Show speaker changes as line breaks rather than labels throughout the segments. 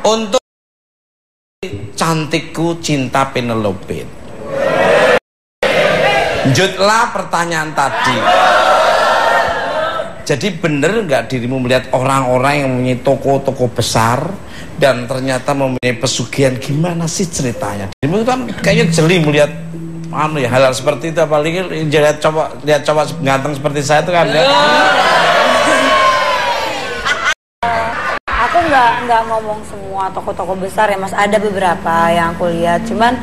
Untuk cantikku cinta Penelope. Lanjutlah pertanyaan tadi. Jadi bener nggak dirimu melihat orang-orang yang mempunyai toko-toko besar dan ternyata mempunyai pesugihan? Gimana sih ceritanya? Dirimu kan kayaknya jeli melihat hal-hal seperti itu, apalagi lihat cowok ganteng seperti saya itu kan ya.
Aku nggak ngomong semua toko-toko besar ya Mas, ada beberapa yang aku lihat, cuman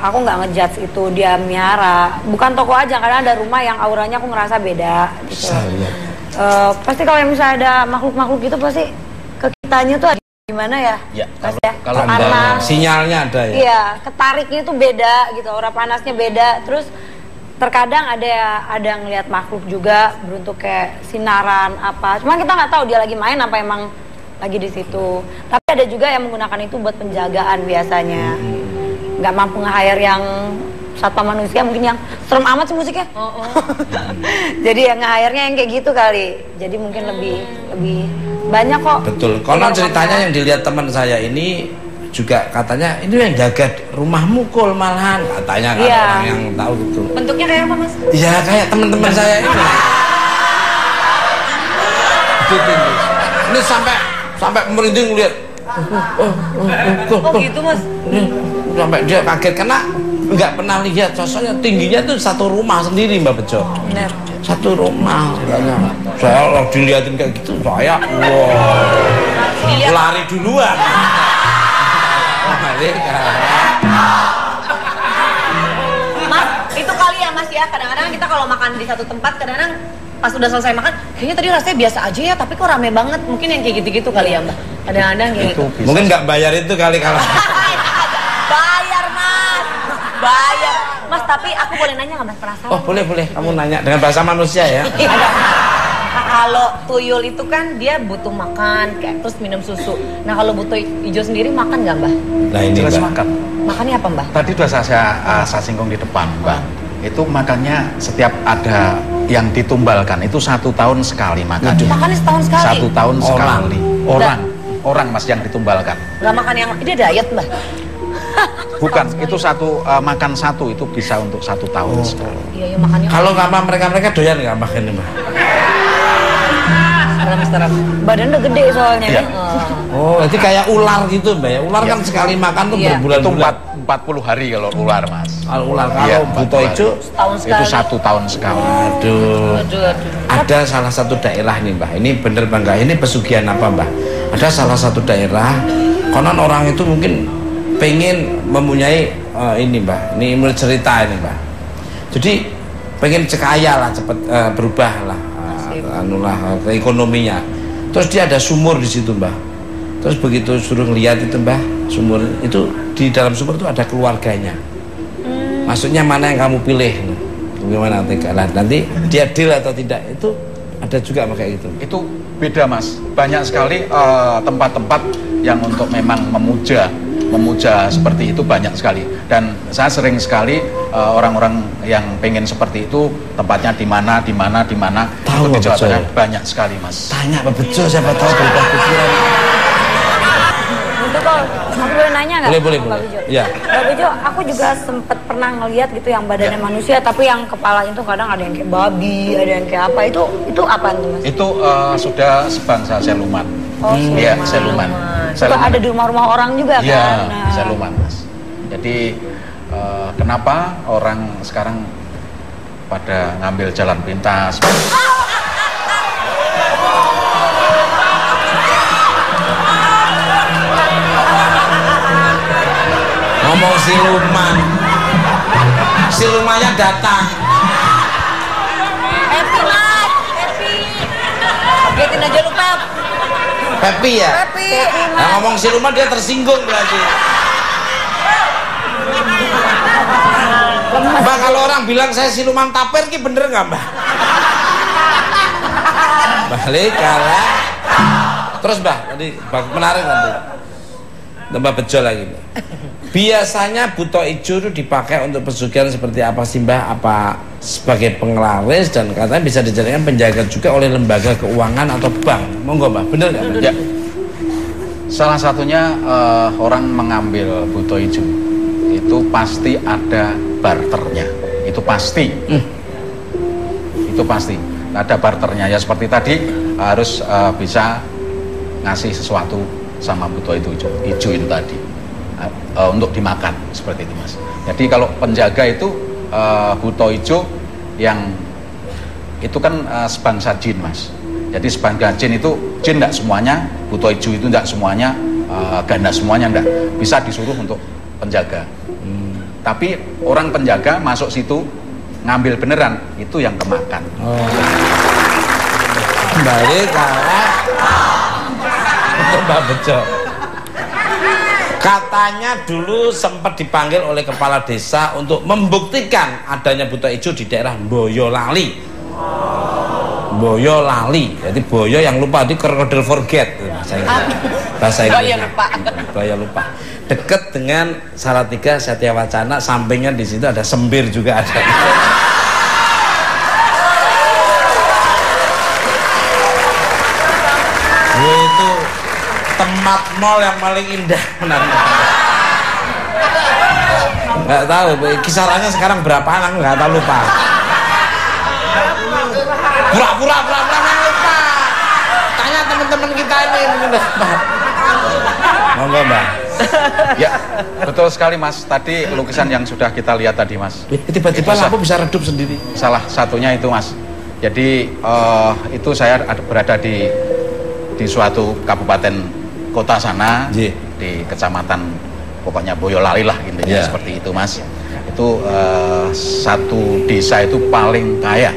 aku nggak ngejudge itu dia miara. Bukan toko aja, karena ada rumah yang auranya aku ngerasa beda gitu. Pasti kalau misalnya ada makhluk-makhluk gitu pasti ke kitanya tuh ada gimana ya?
Ya,
kalau
ada sinyalnya ada ya.
Iya, ketariknya tuh beda gitu, aura panasnya beda. Terus terkadang ada ngelihat makhluk juga berbentuk kayak sinaran apa. Cuma kita nggak tahu dia lagi main apa emang lagi di situ. Tapi ada juga yang menggunakan itu buat penjagaan biasanya. Nggak mampu nge-hire yang satpam manusia, mungkin yang serem amat sih musiknya. Jadi yang nge-hire-nya yang kayak gitu kali. Jadi mungkin lebih banyak kok.
Betul. Konon ceritanya yang dilihat teman saya ini juga katanya ini yang jaga rumahmu kol malahan katanya kan orang yang tahu gitu.
Bentuknya kayak apa Mas?
Iya kayak teman-teman saya ini. Ini sampai merinding lihat.
Oh gitu Mas.
Sampai dia kaget karena nggak pernah lihat sosoknya, tingginya tuh satu rumah sendiri Mbak Bejo.
Bener.
Satu rumah katanya. Saya kalau dilihatin kayak gitu saya lari duluan.
Mas, itu kali ya Mas ya, kadang-kadang kita kalau makan di satu tempat, kadang-kadang pas udah selesai makan, kayaknya tadi rasanya biasa aja ya, tapi kok rame banget. Mungkin yang kayak gitu-gitu kali ya Mbak. Kadang-kadang kayak gitu.
Mungkin nggak bayar itu kali kalau.
Bayar Mas, bayar. Mas, tapi aku boleh nanya nggak Mas, penasaran?
Oh boleh, kamu nanya dengan bahasa manusia ya.
Kalau tuyul itu kan dia butuh makan, kayak terus minum susu. Nah kalau butuh hijau sendiri makan nggak Mbak?
Nah ini
jelas
Mbak.
makan.
Makannya apa Mbak?
Tadi sudah saya singgung di depan Mbak. Itu makannya setiap ada yang ditumbalkan itu 1 tahun sekali makan.
Makannya setahun sekali?
1 tahun sekali. Orang Mas yang ditumbalkan.
Nggak makan yang, ini diet Mbak?
Bukan, itu makan satu itu bisa untuk 1 tahun sekali.
Iya, makannya.
Kalau nggak mereka doyan nggak makan ini Mbak?
Badan udah gede soalnya.
Iya.
Oh, jadi kayak ular gitu Mbak ya. Ular kan sekali makan tuh berbulan-bulan.
Itu 40 hari kalau ular Mas.
Kalau ular, kalau buto hijau
itu 1 tahun sekali.
Aduh. Ada salah satu daerah nih Mbak. Ini bener Mbak, ini pesugihan apa Mbak? Ada salah satu daerah, konon orang itu mungkin pengen mempunyai ini Mbak. Ini menurut cerita ini Mbak. Jadi pengen kaya lah, cepet berubah lah. Ke ekonominya. Terus dia ada sumur di situ Mbak. Terus begitu suruh ngeliat itu Mbak, sumur itu, di dalam sumur itu ada keluarganya. Maksudnya mana yang kamu pilih? Bagaimana nanti dia deal atau tidak, itu ada juga kayak gitu.
Itu beda Mas. Banyak sekali tempat-tempat yang untuk memang memuja seperti itu banyak sekali. Dan saya sering sekali orang-orang yang pengen seperti itu tempatnya di mana
tahu
itu di Jawa Tengah banyak sekali Mas.
Tanya Pak Bejo, siapa tahu berubah pikiran.
Untuk aku boleh nanya nggak?
Boleh. Ya.
Mbak Bejo, aku juga sempet pernah ngeliat gitu yang badannya manusia, tapi yang kepalanya tuh kadang ada yang kayak babi, ada yang kayak apa, itu apaan tuh Mas?
Itu sudah sebangsa siluman.
Oh,
Iya, siluman.
Itu ada di rumah-rumah orang juga kan?
Iya, siluman Mas. Jadi kenapa orang sekarang pada ngambil jalan pintas?
Ngomong silumannya datang.
Happy Mas, happy. Kagetin aja lu Pep.
Happy ya?
Happy.
Nah, ngomong siluman dia tersinggung berarti. Mbak, kalau orang bilang saya siluman taper ki bener nggak Mbak? Balik kalah. Terus Mbak, tadi menarik nanti. Tambah Bejo lagi Mbak. Biasanya buto ijo itu dipakai untuk pesugihan seperti apa sih Mbak? Apa sebagai penglaris dan katanya bisa dijadikan penjaga juga oleh lembaga keuangan atau bank? Monggo Mbak, bener nggak Mbak?
Ya. Salah satunya orang mengambil buto ijo itu pasti ada barternya, itu pasti. Itu pasti ada barternya ya, seperti tadi harus bisa ngasih sesuatu sama buto itu ijo itu tadi untuk dimakan, seperti itu Mas. Jadi kalau penjaga itu buto ijo yang itu kan sebangsa jin Mas. Jadi sebangsa jin itu jin enggak semuanya, buto ijo itu enggak semuanya ganda semuanya, enggak. Bisa disuruh untuk penjaga. Tapi orang penjaga masuk situ ngambil beneran, itu yang kemakan.
Kembali kalah Mbak Bejo. Katanya dulu sempat dipanggil oleh kepala desa untuk membuktikan adanya buto ijo di daerah Boyolali. Boyolali, jadi boyo yang lupa, di krokodil forget bahasa Inggrisnya. Boyo lupa. Dekat dengan Salatiga Satya Wacana, sampingnya di situ ada Sembir juga ada. Itu tempat mall yang paling indah menariknya. Nggak tahu kisarannya sekarang berapa, nggak tahu, lupa. Pura-pura lupa. Tanya teman-teman kita ini mungkin lupa. Monggo Mbak.
Ya, betul sekali Mas. Tadi lukisan yang sudah kita lihat tadi Mas.
Tiba-tiba lampu bisa redup sendiri.
Salah satunya itu Mas. Jadi itu saya berada di suatu kabupaten kota sana, di kecamatan pokoknya Boyolali lah intinya, seperti itu Mas. Itu satu desa itu paling kaya.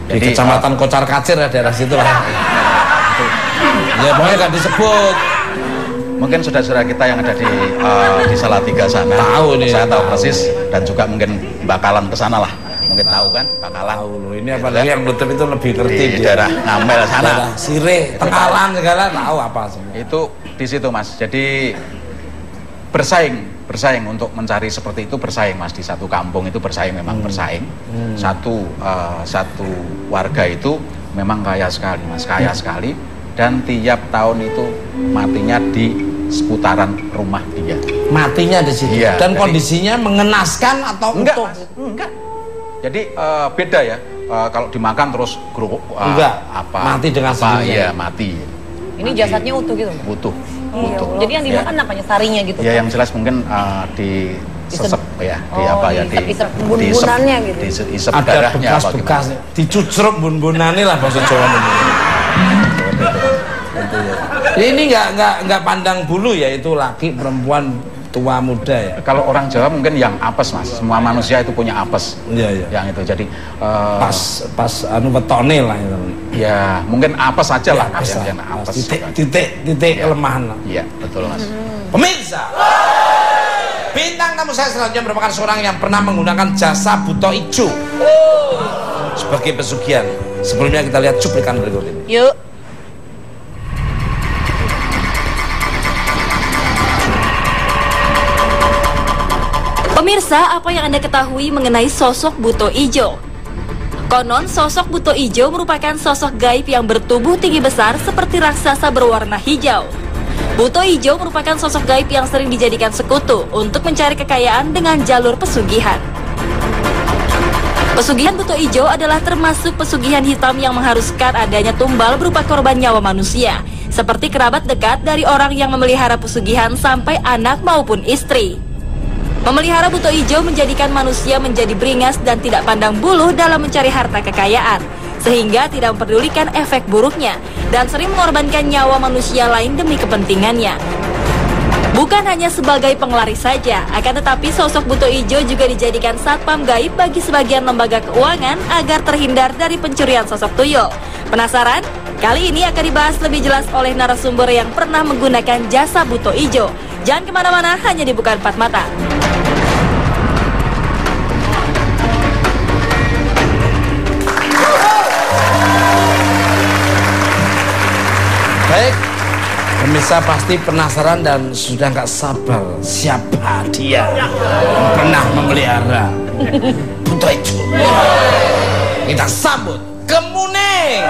Di kecamatan Kocar Kacir ya, daerah situ lah. Ya pokoknya nggak disebut.
Mungkin saudara-saudara kita yang ada di Salatiga sana
tahu nih,
saya tahu persis, dan juga mungkin bakalan ke sana lah. Mungkin tahu kan, bakalan.
Tahu loh, ini apalagi yang nutup itu lebih ngerti
di daerah Ngamel sana.
Daerah Sirih, Tenggalan segala tahu apa semua.
Itu di situ Mas. Jadi bersaing untuk mencari seperti itu, bersaing Mas, di satu kampung itu bersaing, memang bersaing. Satu warga itu memang kaya sekali Mas, kaya sekali, dan tiap tahun itu matinya di seputaran rumah dia.
Matinya di situ.
Iya,
dan
jadi,
kondisinya mengenaskan atau
enggak,
utuh?
Mas, enggak. Jadi beda ya, kalau dimakan terus
enggak,
apa
mati dengan sendirinya.
Iya, mati.
Ini jasadnya utuh gitu?
Utuh.
Jadi yang dimakan apanya, sarinya gitu?
Ya yang jelas mungkin di sesep ya, di apa ya, di
bun-bunannya gitu.
Diisep
ada
darahnya,
bekas-bekas, dicucruk bun-bunannya lah bahasa Jawa ini. Ini nggak pandang bulu ya, itu laki perempuan tua muda ya.
Kalau orang Jawa mungkin yang apes Mas, semua manusia itu punya apes.
Iya.
Yang itu jadi
pas wetone lah itu.
Ya mungkin apes aja lah,
yang
apes.
Titik kelemahan lah.
Iya betul Mas.
Pemirsa, bintang tamu saya selanjutnya merupakan seorang yang pernah menggunakan jasa buto ijo sebagai pesugihan. Sebelumnya kita lihat cuplikan berikut ini.
Yuk.
Pemirsa, apa yang Anda ketahui mengenai sosok buto ijo? Konon, sosok buto ijo merupakan sosok gaib yang bertubuh tinggi besar seperti raksasa berwarna hijau. Buto ijo merupakan sosok gaib yang sering dijadikan sekutu untuk mencari kekayaan dengan jalur pesugihan. Pesugihan buto ijo adalah termasuk pesugihan hitam yang mengharuskan adanya tumbal berupa korban nyawa manusia, seperti kerabat dekat dari orang yang memelihara pesugihan sampai anak maupun istri. Memelihara buto ijo menjadikan manusia menjadi beringas dan tidak pandang bulu dalam mencari harta kekayaan, sehingga tidak memperdulikan efek buruknya dan sering mengorbankan nyawa manusia lain demi kepentingannya. Bukan hanya sebagai penglaris saja, akan tetapi sosok buto ijo juga dijadikan satpam gaib bagi sebagian lembaga keuangan agar terhindar dari pencurian sosok tuyul. Penasaran? Kali ini akan dibahas lebih jelas oleh narasumber yang pernah menggunakan jasa buto ijo. Jangan kemana-mana, hanya di Buka Empat Mata.
Baik, pemirsa pasti penasaran dan sudah nggak sabar siapa dia yang pernah memelihara buto ijo. Kita sambut Kemuning.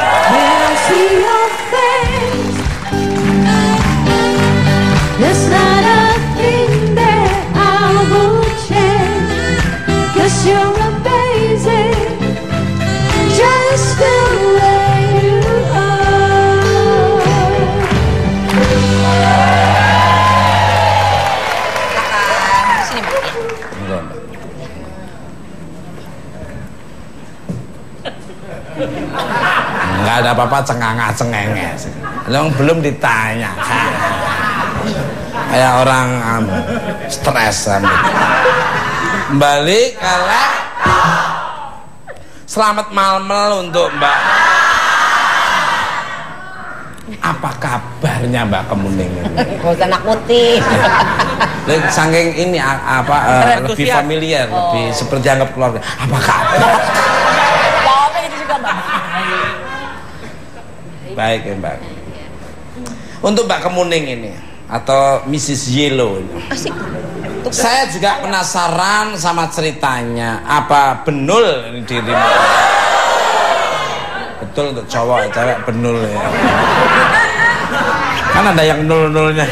ada apa-apa cengengah-cengenges. Belum ditanya. Kayak orang stres. Balik kalek. Selamat malam untuk Mbak. Apa kabarnya Mbak Kemuning?
Gak usah nakutin.
Saking ini lebih familiar, lebih seperti anggap keluarga. Apa kabar?
Jawabnya gitu juga Mbak.
Baik ya Mbak. Untuk Mbak Kemuning ini atau Mrs. Yellow ini. Saya juga penasaran sama ceritanya. Apa benul ini dirimu? Betul untuk cowok, cewek benul ya. Kan ada yang nul-nulnya.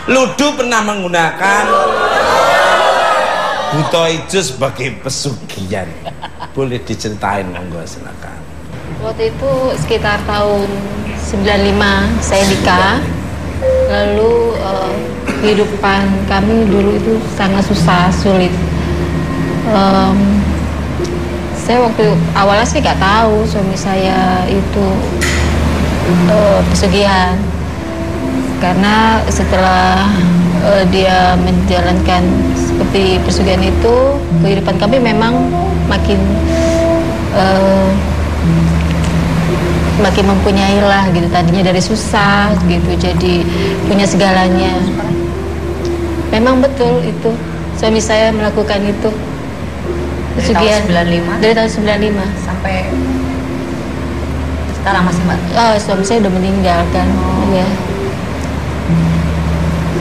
Ludu pernah menggunakan buto ijo sebagai pesugihan. Boleh diceritain monggo silakan.
Waktu itu sekitar tahun 95 saya nikah. Lalu kehidupan kami dulu itu sangat susah, sulit. Saya waktu awalnya sih nggak tahu suami saya itu pesugihan, karena setelah dia menjalankan seperti pesugihan itu, kehidupan kami memang makin mempunyai lah gitu. Tadinya dari susah gitu jadi punya segalanya. Memang betul itu suami saya melakukan itu pesugihan dari tahun 95
sampai sekarang masih Mbak.
Suami saya udah meninggal kan. Iya.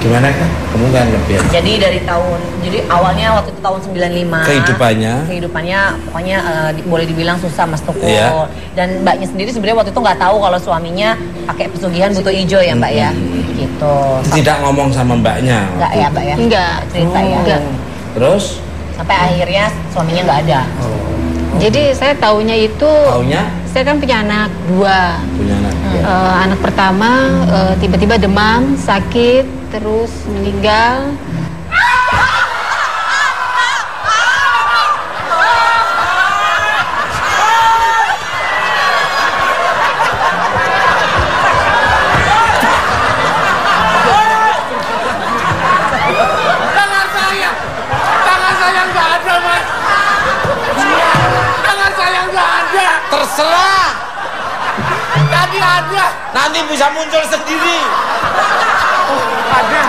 Gimana kan? Kamu kan lebih.
Jadi awalnya waktu itu tahun 95. Kehidupannya pokoknya boleh dibilang susah Mas Tukul.
Iya.
Dan Mbaknya sendiri sebenarnya waktu itu nggak tahu kalau suaminya pakai pesugihan buto ijo ya Mbak ya. Gitu.
Tidak ngomong sama Mbaknya.
Enggak ya Mbak ya?
Enggak.
Cerita ya.
Enggak.
Terus?
Sampai akhirnya suaminya nggak ada.
Jadi saya taunya itu. Saya kan punya anak 2.
Punya anak.
Anak pertama tiba-tiba demam, sakit, terus meninggal.
Tangan saya nggak ada, Mas. Tangan saya nggak ada.
Terserah.
Tadi ada.
Nanti bisa muncul sendiri.
Ada.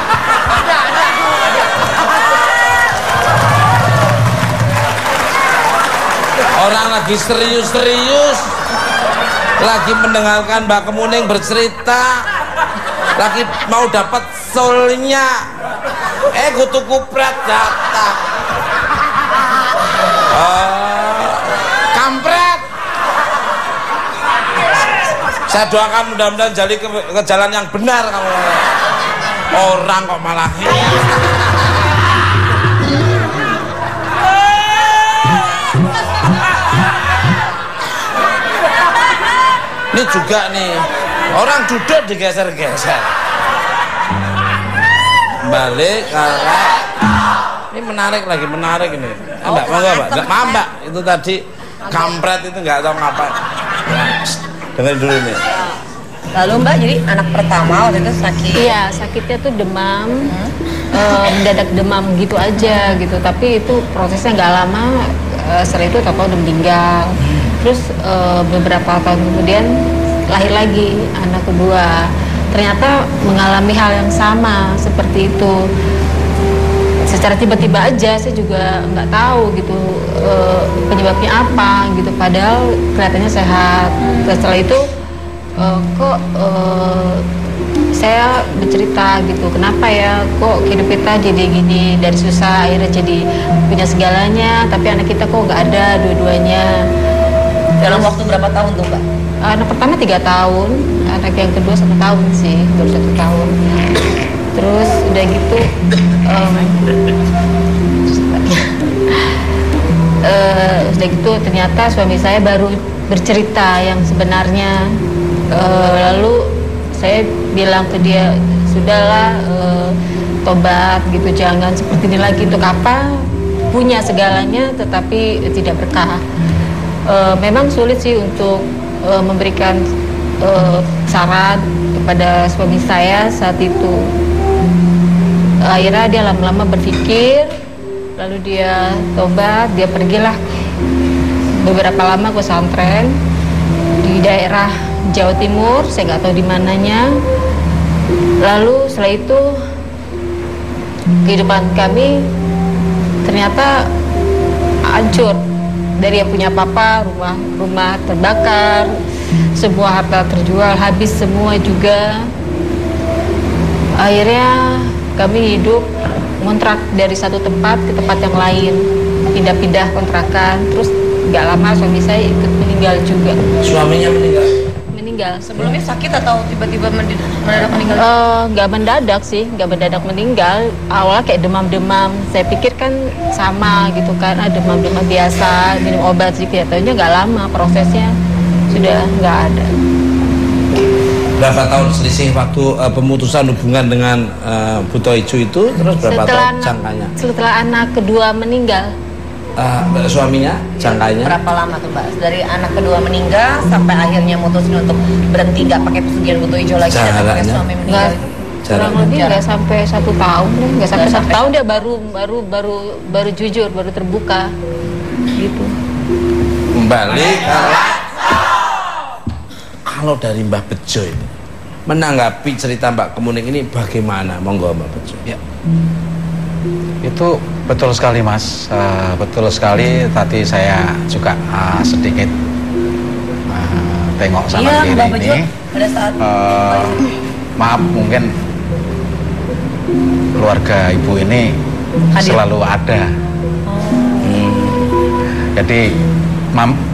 Orang lagi serius-serius, lagi mendengarkan Mbak Kemuning bercerita, lagi mau dapat soulnya, kutu kupret datang. Kampret. Saya doakan mudah-mudahan jadi ke jalan yang benar kamu. Orang kok malah ini juga nih orang duduk digeser-geser. Balik ini menarik ini. Mbak, maaf Mbak, itu tadi kampret itu nggak tahu ngapain. Dengar dulu nih.
Lalu Mbak jadi anak pertama waktu itu sakit.
Iya, sakitnya tuh demam, mendadak demam gitu aja gitu. Tapi itu prosesnya nggak lama. Setelah itu tokoh udah meninggal. Terus beberapa tahun kemudian lahir lagi anak kedua. Ternyata mengalami hal yang sama seperti itu. Secara tiba-tiba aja, saya juga nggak tahu gitu penyebabnya apa gitu. Padahal kelihatannya sehat. Setelah itu kok saya bercerita gitu, kenapa ya kok hidup kita jadi gini, dari susah akhirnya jadi punya segalanya, tapi anak kita kok nggak ada dua-duanya.
Dalam waktu berapa tahun tuh Mbak?
Anak pertama 3 tahun, anak yang kedua 1 tahun sih, baru 1 tahun. Terus udah gitu udah gitu ternyata suami saya baru bercerita yang sebenarnya. Lalu saya bilang ke dia, sudahlah tobat gitu, jangan seperti ini lagi. Untuk apa punya segalanya tetapi tidak berkah. memang sulit sih untuk memberikan saran kepada suami saya saat itu. Akhirnya dia lama-lama berpikir, lalu dia tobat, dia pergilah beberapa lama ke pesantren di daerah Jawa Timur, saya nggak tahu di mananya. Lalu setelah itu kehidupan kami ternyata hancur. Dari yang punya papa, rumah terbakar, semua harta terjual, habis semua juga. Akhirnya kami hidup ngontrak dari satu tempat ke tempat yang lain, pindah-pindah kontrakan. Terus nggak lama suami saya ikut meninggal juga.
Suaminya meninggal?
Meninggal.
Sebelumnya sakit atau tiba-tiba mendadak meninggal?
Nggak mendadak sih, nggak mendadak meninggal. Awalnya kayak demam-demam. Saya pikir kan sama gitu kan, demam-demam biasa, minum obat sih. Kelihatannya nggak lama prosesnya sudah nggak ada.
Berapa tahun selisih waktu pemutusan hubungan dengan Buto Ijo itu, terus berapa tahun jangkanya?
Setelah anak kedua meninggal.
Suaminya jangkanya?
Berapa lama tuh Mbak? Dari anak kedua meninggal sampai akhirnya mutusin untuk berhenti nggak pakai pesugihan Buto Ijo lagi dan pakai suami meninggal.
Kurang lebih nggak sampai 1 tahun, nggak sampai 1 tahun dia baru jujur, baru terbuka, gitu.
Kembali kalau dari Mbah Bejo ini menanggapi cerita Mbak Kemuning ini bagaimana? Monggo Mbak Bejo.
Ya. Itu betul sekali Mas, betul sekali. Tadi saya juga sedikit tengok sana kiri ini.
Pada saat
maaf, mungkin keluarga ibu ini
hadir.
Selalu ada. Jadi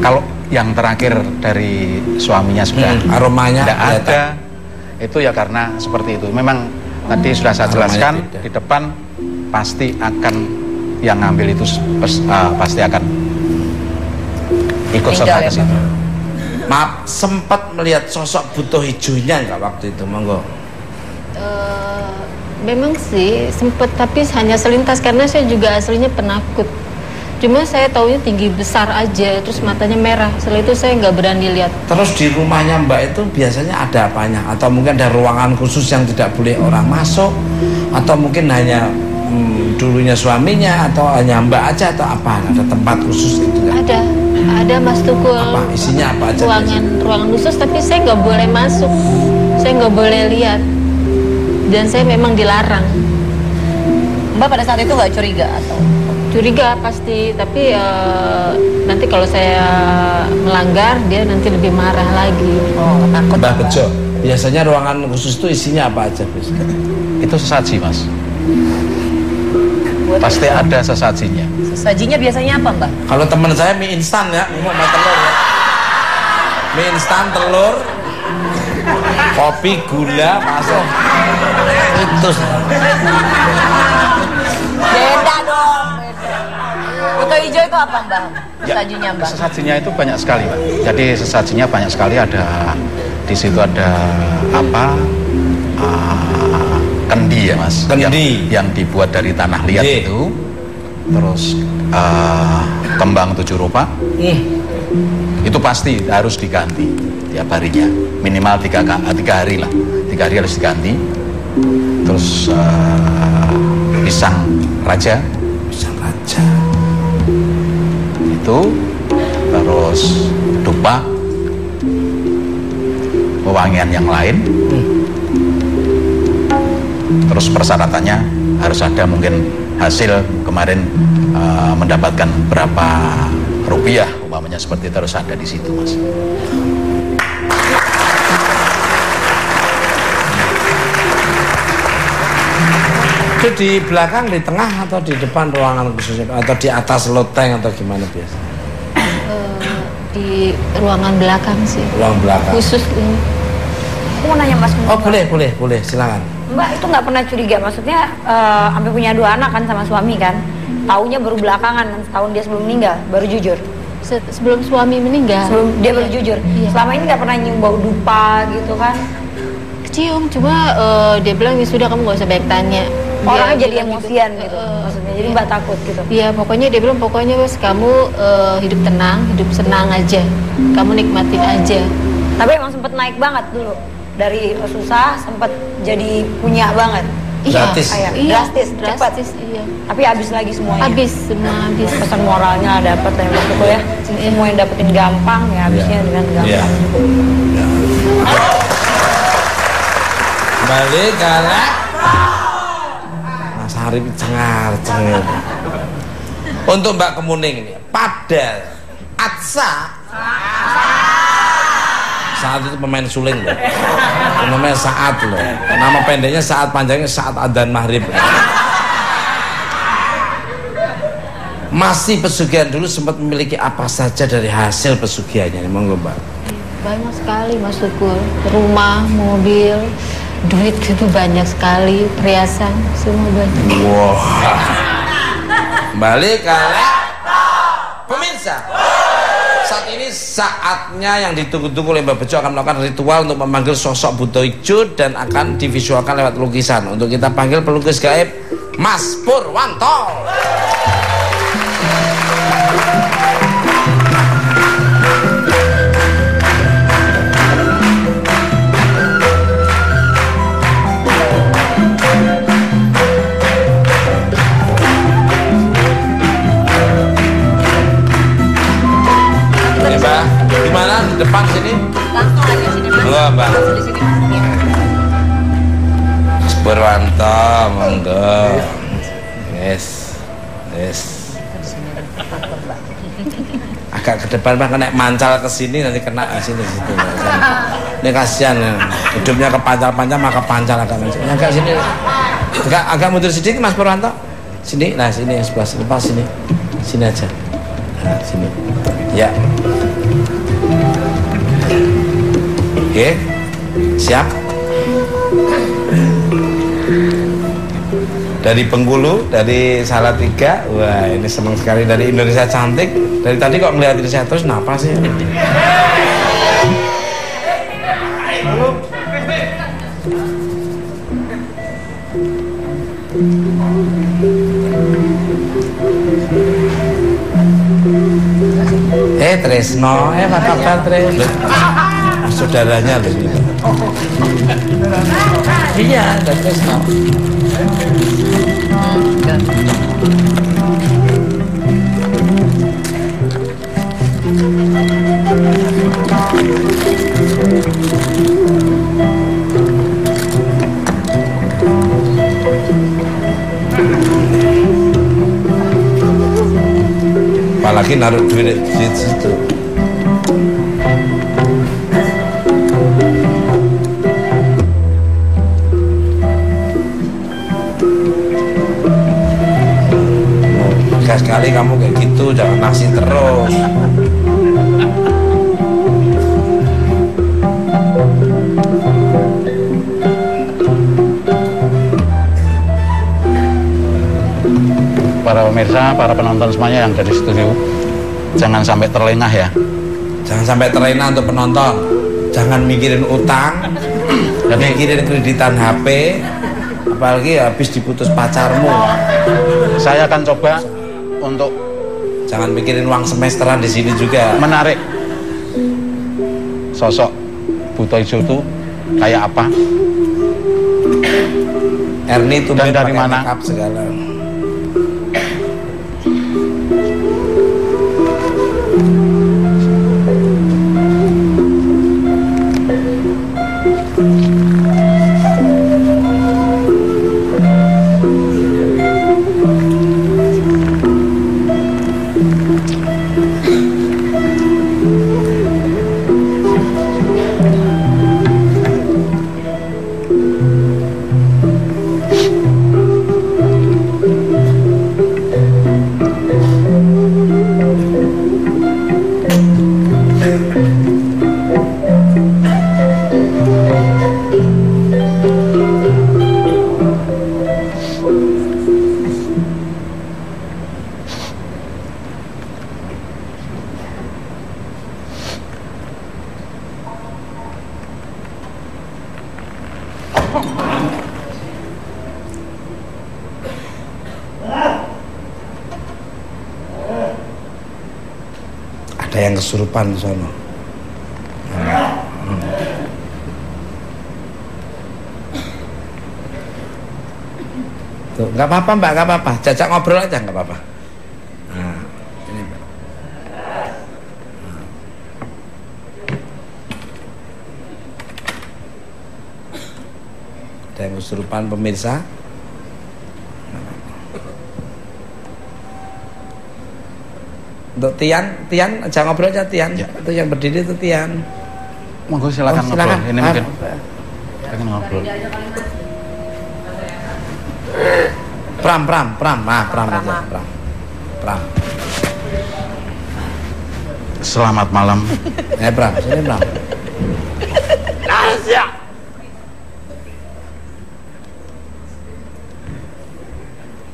kalau yang terakhir dari suaminya sudah
aromanya
tidak ada, itu ya karena seperti itu. Memang tadi sudah saya jelaskan di depan, pasti akan yang ngambil itu pasti akan ikut serta ke situ.
Maaf, sempat melihat sosok Buto Ijonya nggak waktu itu? Monggo.
Memang sih sempat, tapi hanya selintas karena saya juga aslinya penakut. Cuma saya taunya tinggi besar aja, terus matanya merah. Setelah itu saya nggak berani lihat.
Terus di rumahnya Mbak itu biasanya ada apanya? Atau mungkin ada ruangan khusus yang tidak boleh orang masuk? Atau mungkin hanya dulunya suaminya? Atau hanya Mbak aja? Atau apa? Ada tempat khusus gitu kan?
Ada Mas Tukul.
Apa? Isinya apa aja?
Ruangan khusus, tapi saya nggak boleh masuk. Saya nggak boleh lihat. Dan saya memang dilarang.
Mbak pada saat itu nggak curiga atau?
Curiga pasti, tapi nanti kalau saya melanggar dia nanti lebih marah lagi.
Oh, takut.
Mbak Bejo, biasanya ruangan khusus itu isinya apa aja?
Itu sesaji Mas. Pasti ada sesajinya.
Sesajinya biasanya apa Mbak?
Kalau teman saya mie instan ya, mau telur ya. Mie instan, telur, kopi, gula, masuk. Itu.
Beda dong. Buto Ijo itu apa Mbak? Sesajinya Mbak?
Sesajinya itu banyak sekali Mbak. Jadi sesajinya banyak sekali, ada di situ ada apa? Kendi ya Mas.
Kendi
yang dibuat dari tanah liat itu. Terus kembang 7 rupa. Itu pasti harus diganti tiap harinya. Minimal 3 hari lah. 3 hari harus diganti. Terus pisang raja. Itu, terus dupa, wewangian yang lain. Terus persyaratannya harus ada mungkin hasil kemarin mendapatkan berapa rupiah, umpamanya seperti itu harus ada di situ Mas.
Itu di belakang, di tengah, atau di depan ruangan khususnya, atau di atas loteng, atau gimana biasa?
Di ruangan belakang sih.
Ruang belakang.
Khusus ini.
Aku mau nanya Mas.
Oh boleh, silakan.
Mbak itu nggak pernah curiga, maksudnya sampai punya 2 anak kan sama suami kan? Taunya baru belakangan, setahun dia sebelum meninggal, baru jujur.
Sebelum suami meninggal.
Sebelum dia baru jujur.
Iya.
Selama ini nggak pernah nyium bau dupa gitu kan?
Kecium, cuma dia bilang ya sudah kamu nggak usah banyak tanya.
orangnya
Dia
jadi
bilang
emosian gitu, maksudnya. Jadi Mbak takut gitu.
Iya, pokoknya dia bilang pokoknya Wes kamu hidup tenang, hidup senang aja. Kamu nikmatin aja.
Tapi emang sempet naik banget dulu. Dari susah sempet jadi punya banget.
Gratis.
Drastis, cepet.
Iya.
Tapi habis lagi semuanya.
Semua habis.
Pesan moralnya dapet yang waktu kuliah. Semua yang dapetin gampang ya habisnya dengan gampang.
Balik galak. Mas Arif cengar-cengir. Untuk Mbak Kemuning ini, Padal, Atsa. Saat itu pemain suling loh. Namanya Saat loh. Nama pendeknya Saat, panjangnya Saat Adzan Maghrib. Masih pesugihan dulu sempat memiliki apa saja dari hasil pesugihannya? Monggo Mbak.
Banyak sekali Mas Syukur. Rumah, mobil, duit itu banyak sekali, perhiasan, semua banyak.
Wah. Balik kalek. Pemirsa, saat ini saatnya yang ditunggu-tunggu oleh Mbak Bejo akan melakukan ritual untuk memanggil sosok Buto Ijo dan akan divisualkan lewat lukisan. Untuk kita panggil pelukis gaib Mas Purwanto. Gimana di depan sini?
Langsung aja sini Mas.
Monggo Mbak.
Di sini Mas. Ya.
Mas Purwanto, monggo. Yes. Agak ke depan Mbak, kena mancal ke sini nanti kena di sini situ. Ini kasihan ya. Hidupnya kepancal-pancal maka pancal agak mancal. Agak sini. Agak mundur sedikit Mas Purwanto. Sini, nah sini sebelah sini, pas sini. Sini aja. Nah, sini. Ya. Oke, siap. Dari Bengkulu, dari Salatiga. Wah, ini senang sekali dari Indonesia Cantik. Dari tadi kok ngeliatin saya terus, kenapa sih? Tresno, apa kabar Tresno? Saudaranya loh ini. Iya, ada Tresno. Apalagi naruh duit di situ. Sekali kamu kayak gitu, jangan nasi terus.
Para pemirsa, para penonton semuanya yang dari studio, jangan sampai terlengah ya.
Jangan sampai terlena untuk penonton. Jangan mikirin utang, mikirin kreditan HP, apalagi habis diputus pacarmu.
Saya akan coba untuk
jangan mikirin uang semesteran di sini juga.
Menarik sosok Buto Ijo itu kayak apa?
Erni tuh
dan dari mana?
Makeup segala. Ada yang kesurupan di sana. Tuh, nggak apa-apa Mbak, nggak apa-apa. Jajak ngobrol aja, nggak apa-apa. Nah, ini Mbak. Ada yang kesurupan pemirsa. Untuk Tian aja ngobrol aja Tian.
Ya.
Itu yang berdiri itu Tian.
Monggo silakan
Oh, silakan.
ngobrol. Ini mungkin pengen ngobrol.
Pram aja, Pram.
Selamat malam.
Pram, sini Pram.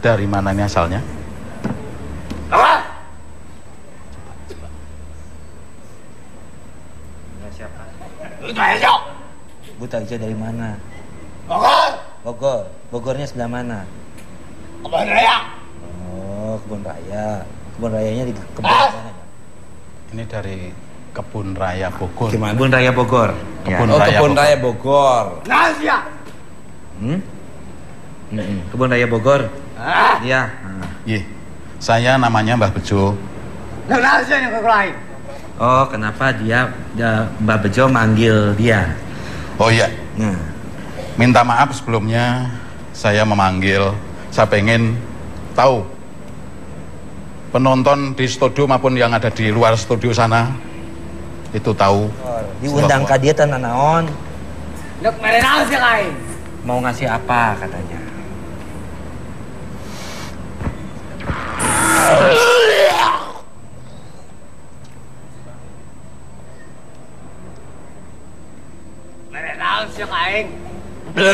Dari mana ini asalnya?
Bu Takja dari mana? Bogor. Bogornya sebelah mana?
Kebun Raya.
Oh, Kebun Raya. Kebun Rayanya di kebun mana?
Ini dari Kebun Raya Bogor.
Gimana?
Kebun Raya Bogor.
Kebun
Oh,
Raya
Kebun
Bogor.
Raya Bogor.
Nasi.
Kebun Raya Bogor. Iya.
Iya. Saya namanya Mbah Bejo.
Nasi yang lain.
Oh, kenapa Mbak Bejo manggil dia?
Oh iya,
Nah,
minta maaf sebelumnya saya memanggil. Saya pengen tahu penonton di studio maupun yang ada di luar studio sana itu tahu.
diundang ka dia tanah naon?
Nuk mere nasi lain.
Mau ngasih apa katanya?
Mere nasi lain.
Mas,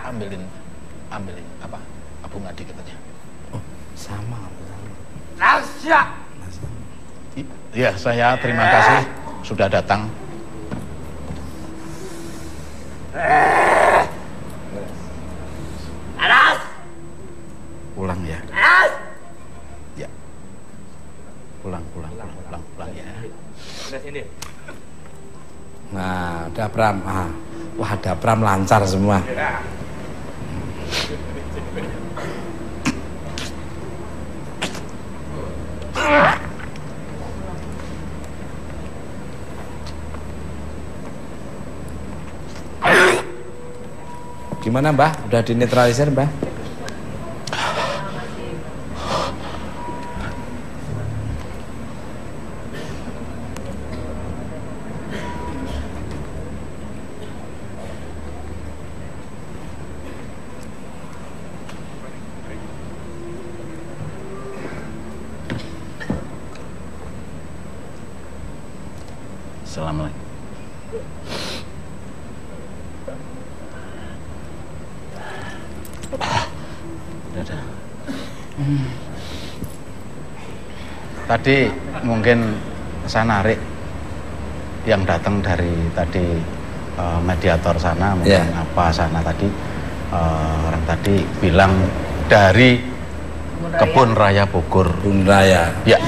ambilin apa? Abung Adi katanya.
Sama.
Nasi.
Iya, saya terima kasih sudah datang.
Anas.
Pulang ya.
Anas.
Ya. Pulang ya.
Nah, ada Pram. Wah, ada Pram lancar semua. Gimana Mbah? Udah dinetralisir Mbah?
Assalamualaikum. Udah. Tadi mungkin saya narik yang datang dari tadi mediator sana, mungkin
Ya.
apa sana tadi orang tadi bilang dari Kebun Raya Bogor.
Kebun Raya.
Ya.